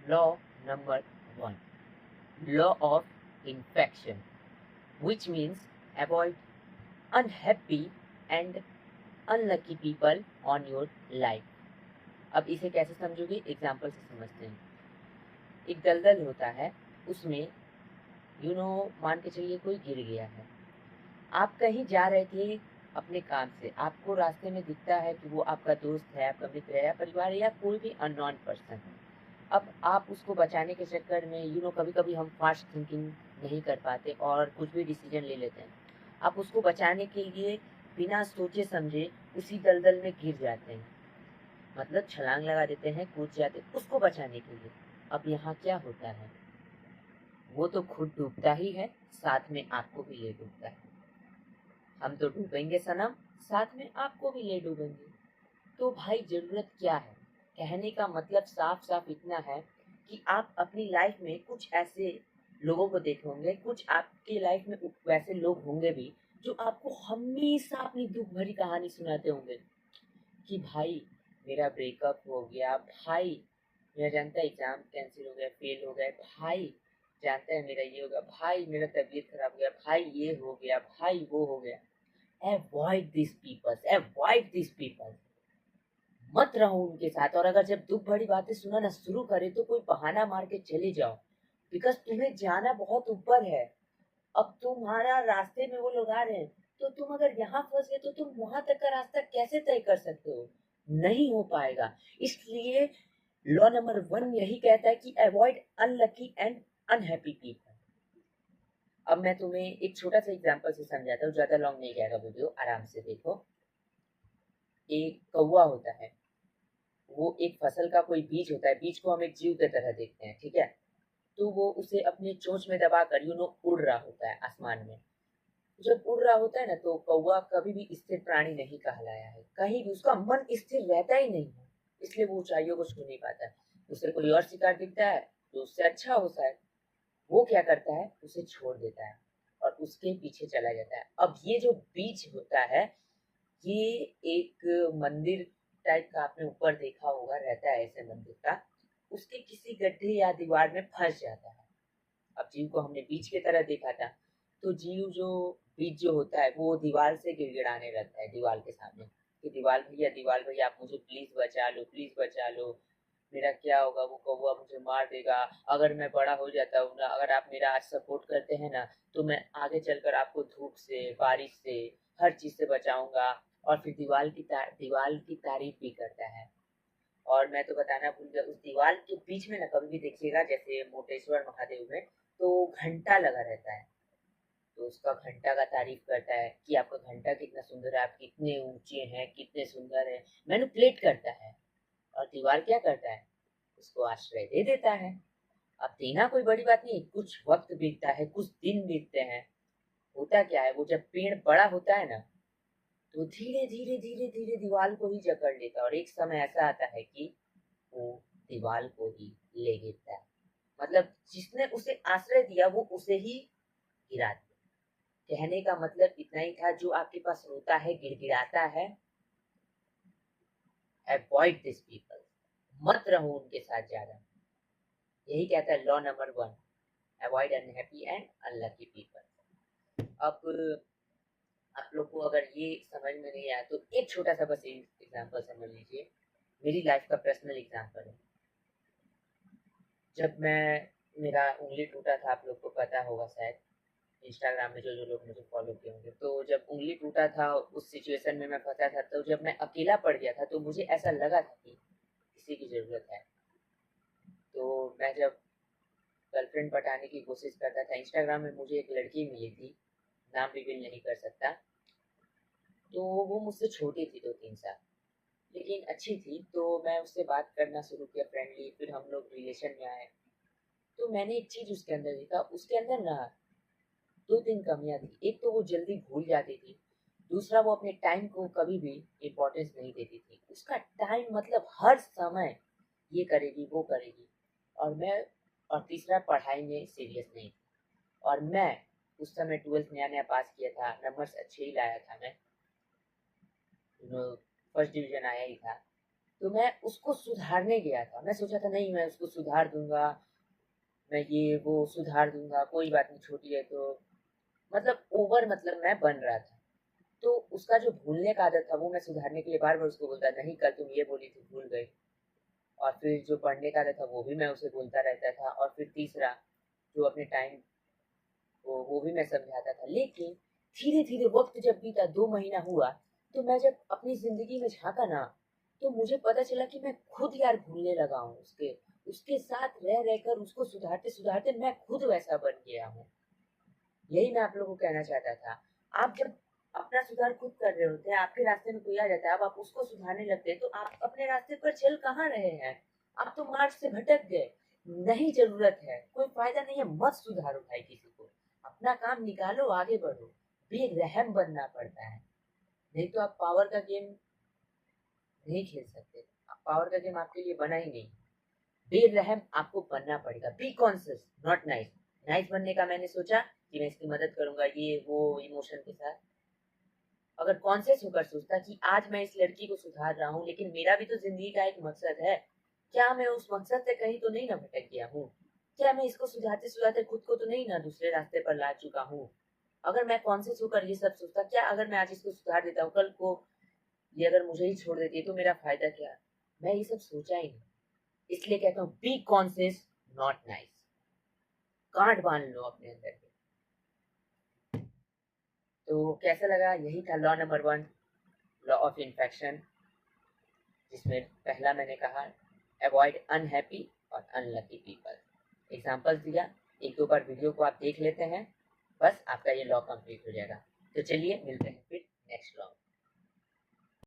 Law number 1, law of infection, which means avoid unhappy and unlucky people on your life. अब इसे कैसे समझोगे, example से समझते हैं। एक दलदल होता है, उसमें मान के चलिए कोई गिर गया है। आप कहीं जा रहे थे अपने काम से, आपको रास्ते में दिखता है कि वो आपका दोस्त है, आपका मित्र है, या परिवार है, या कोई भी अननोन पर्सन है। अब आप उसको बचाने के चक्कर में कभी कभी हम फास्ट थिंकिंग नहीं कर पाते और कुछ भी डिसीजन ले लेते हैं। आप उसको बचाने के लिए बिना सोचे समझे उसी दलदल में गिर जाते हैं, मतलब छलांग लगा देते हैं, कूद जाते हैं उसको बचाने के लिए। अब यहाँ क्या होता है, वो तो खुद डूबता ही है, साथ में आपको भी ले डूबता है। हम तो डूबेंगे सनम, साथ में आपको भी ले डूबेंगे। तो भाई जरूरत क्या है, कहने का मतलब साफ साफ इतना है कि आप अपनी लाइफ में कुछ ऐसे लोगों को देखे होंगे, कुछ आपकी लाइफ में वैसे लोग होंगे भी जो आपको हमेशा अपनी दुख भरी कहानी सुनाते होंगे कि भाई मेरा ब्रेकअप हो गया, भाई मेरा जानता है एग्जाम कैंसिल हो गया, फेल हो गए, भाई जानता है मेरा ये हो गया, भाई मेरा तबीयत खराब हो गया, भाई ये हो गया, भाई वो हो गया। Avoid this people, avoid this people, मत रहो उनके साथ। और अगर जब दुख भरी बातें सुनाना शुरू करे तो कोई बहाना मार के चले जाओ, बिकॉज तुम्हें जाना बहुत ऊपर है। अब तुम्हारा रास्ते में वो लोग आ रहे हैं, तो तुम अगर यहाँ फंस गए तो तुम वहां तक का रास्ता कैसे तय कर सकते हो, नहीं हो पाएगा। इसलिए लॉ नंबर 1 यही कहता है कि avoid unlucky and unhappy people. अब मैं तुम्हें एक छोटा सा एग्जांपल से समझाता हूँ, ज्यादा लॉन्ग नहीं जाएगा वीडियो, आराम से देखो। एक कौवा होता है, वो एक फसल का कोई बीज होता है, बीज को हम एक जीव की तरह देखते हैं, ठीक है। तो वो उसे अपने चोंच में दबाकर उड़ रहा होता है आसमान में। जब उड़ रहा होता है ना, तो कौवा कभी भी स्थिर प्राणी नहीं कहलाया है, कहीं भी उसका मन स्थिर रहता ही नहीं है, इसलिए वो ऊंचाइयों को छू नहीं पाता है। उसे कोई और शिकार दिखता है तो उससे अच्छा हो शायद, वो क्या करता है, उसे छोड़ देता है और उसके पीछे चला जाता है। अब ये जो बीज होता है, ये एक मंदिर टाइप का आपने ऊपर देखा होगा, रहता है ऐसे मंदिर का, उसके किसी गड्ढे या दीवार में फंस जाता है। अब जीव को हमने बीज की तरह देखा था, तो जीव जो बीज जो होता है वो दीवार से गिड़गिड़ाने लगता है दीवार के सामने कि दीवार भैया आप मुझे प्लीज बचा लो, प्लीज बचा लो, मेरा क्या होगा, वो कौवा मुझे मार देगा, अगर मैं बड़ा हो जाता हूँ ना, अगर आप मेरा आज सपोर्ट करते हैं ना, तो मैं आगे चलकर आपको धूप से, बारिश से, हर चीज से बचाऊंगा। और फिर दीवार की तारीफ भी करता है। और मैं तो बताना भूल गया, उस दीवार के बीच में ना कभी भी देखिएगा, जैसे मोटेश्वर महादेव में तो घंटा लगा रहता है, तो उसका घंटा का तारीफ करता है कि आपका घंटा कितना सुंदर है, आप कितने ऊंचे हैं, कितने सुंदर है, मैनिपुलेट करता है। और दीवार क्या करता है, उसको आश्रय दे देता है। अब देना कोई बड़ी बात नहीं, कुछ वक्त बीतता है, कुछ दिन बीतते हैं, होता क्या है, वो जब पेड़ बड़ा होता है ना, तो धीरे धीरे धीरे धीरे दीवार को ही जकड़ लेता है, और एक समय ऐसा आता है कि वो दीवार को ही ले गिरता है। मतलब जिसने उसे आश्रय दिया वो उसे ही गिरा दिया। कहने का मतलब इतना ही था, जो आपके पास रोता है, गिड़गिड़ाता है, अवॉइड दिस पीपल, मत रहो उनके साथ ज्यादा। यही कहता है law number 1, avoid unhappy and unlucky people. अब आप लोग को अगर ये समझ में नहीं आया तो एक छोटा सा बस एग्जांपल समझ लीजिए, मेरी लाइफ का पर्सनल एग्जांपल है। जब मैं मेरा उंगली टूटा था, आप लोग को पता होगा शायद, इंस्टाग्राम में जो जो लोग मुझे फॉलो किए होंगे, तो जब उंगली टूटा था उस सिचुएशन में मैं फंसा था, तो जब मैं अकेला पड़ गया था तो मुझे ऐसा लगा था कि किसी की जरूरत है। तो मैं जब गर्लफ्रेंड पटाने की कोशिश करता था, इंस्टाग्राम में मुझे एक लड़की मिली थी, नाम रिवील नहीं कर सकता, तो वो मुझसे छोटी थी 2-3 साल, लेकिन अच्छी थी। तो मैं उससे बात करना शुरू किया फ्रेंडली, फिर हम लोग रिलेशन में आए। तो मैंने एक चीज उसके अंदर देखा, उसके अंदर ना 2-3 कमियां थी। एक तो वो जल्दी भूल जाती थी, दूसरा वो अपने टाइम को कभी भी इम्पोर्टेंस नहीं देती थी, उसका टाइम मतलब हर समय ये करेगी वो करेगी। और तीसरा पढ़ाई में सीरियस नहीं थी। और मैं उस समय 12th नया नया पास किया था, नंबर्स अच्छे ही लाया था मैं, फर्स्ट डिवीजन आया ही था। तो मैं उसको सुधारने गया था। मैं सोचा था नहीं मैं उसको सुधार दूंगा, मैं ये वो सुधार दूंगा, कोई बात नहीं, छोटी है तो, मतलब ओवर, मतलब मैं बन रहा था। तो उसका जो भूलने का आदत था वो मैं सुधारने के लिए बार बार उसको बोलता, नहीं कल तुम ये बोली थी भूल गई। और फिर जो पढ़ने का आदत था वो भी मैं उसे बोलता रहता था। और फिर तीसरा जो अपने टाइम, वो भी मैं समझाता था। लेकिन धीरे धीरे वक्त जब बीता, 2 महीना हुआ, तो मैं जब अपनी जिंदगी में झांका ना, तो मुझे पता चला कि मैं खुद यार भूलने लगा हूँ उसके उसके साथ रह रहकर, उसको सुधारते सुधारते मैं खुद वैसा बन गया हूँ। यही मैं आप लोगों को कहना चाहता था। आप जब अपना सुधार खुद कर रहे होते हैं, आपके रास्ते में कोई आ जाता है, अब आप उसको सुधारने लगते हैं, तो आप अपने रास्ते पर चल कहाँ रहे हैं? आप तो मार्ग से भटक गए। नहीं जरूरत है, कोई फायदा नहीं है, मत सुधारो भाई किसी को। अपना काम निकालो, आगे बढ़ो। बेरहम बनना पड़ता है, नहीं तो आप पावर का गेम नहीं खेल सकते। पावर का गेम आपके लिए बना ही नहीं। बेरहम आपको बनना पड़ेगा। Be conscious, not nice. Nice बनने का मैंने सोचा कि मैं इसकी मदद करूंगा, ये वो इमोशन के साथ। अगर कॉन्सियस होकर सोचता कि आज मैं इस लड़की को सुधार रहा हूँ, लेकिन मेरा भी तो जिंदगी का एक मकसद है, क्या मैं उस मकसद से कहीं तो नहीं ना भटक गया हूँ? क्या मैं इसको सुधारते सुधारते खुद को तो नहीं ना दूसरे रास्ते पर ला चुका हूँ? अगर मैं कॉन्सियस होकर ये सब सोचता, क्या अगर मैं आज इसको सुधार देता हूँ, कल को ये अगर मुझे ही छोड़ देती है तो मेरा फायदा क्या? मैं ये सब सोचा ही नहीं। इसलिए कहता हूँ बी कॉन्सियस, नॉट नाइस। गांठ बांध लो अपने अंदर के। तो कैसा लगा? यही था law number 1, law of infection, जिसमें पहला मैंने कहा अवॉइड अनहैप्पी और अनलकी पीपल। एग्जाम्पल्स दिया, एक दो बार वीडियो को आप देख लेते हैं, बस आपका ये लॉ कंप्लीट हो जाएगा। तो चलिए मिलते हैं फिर नेक्स्ट लॉ।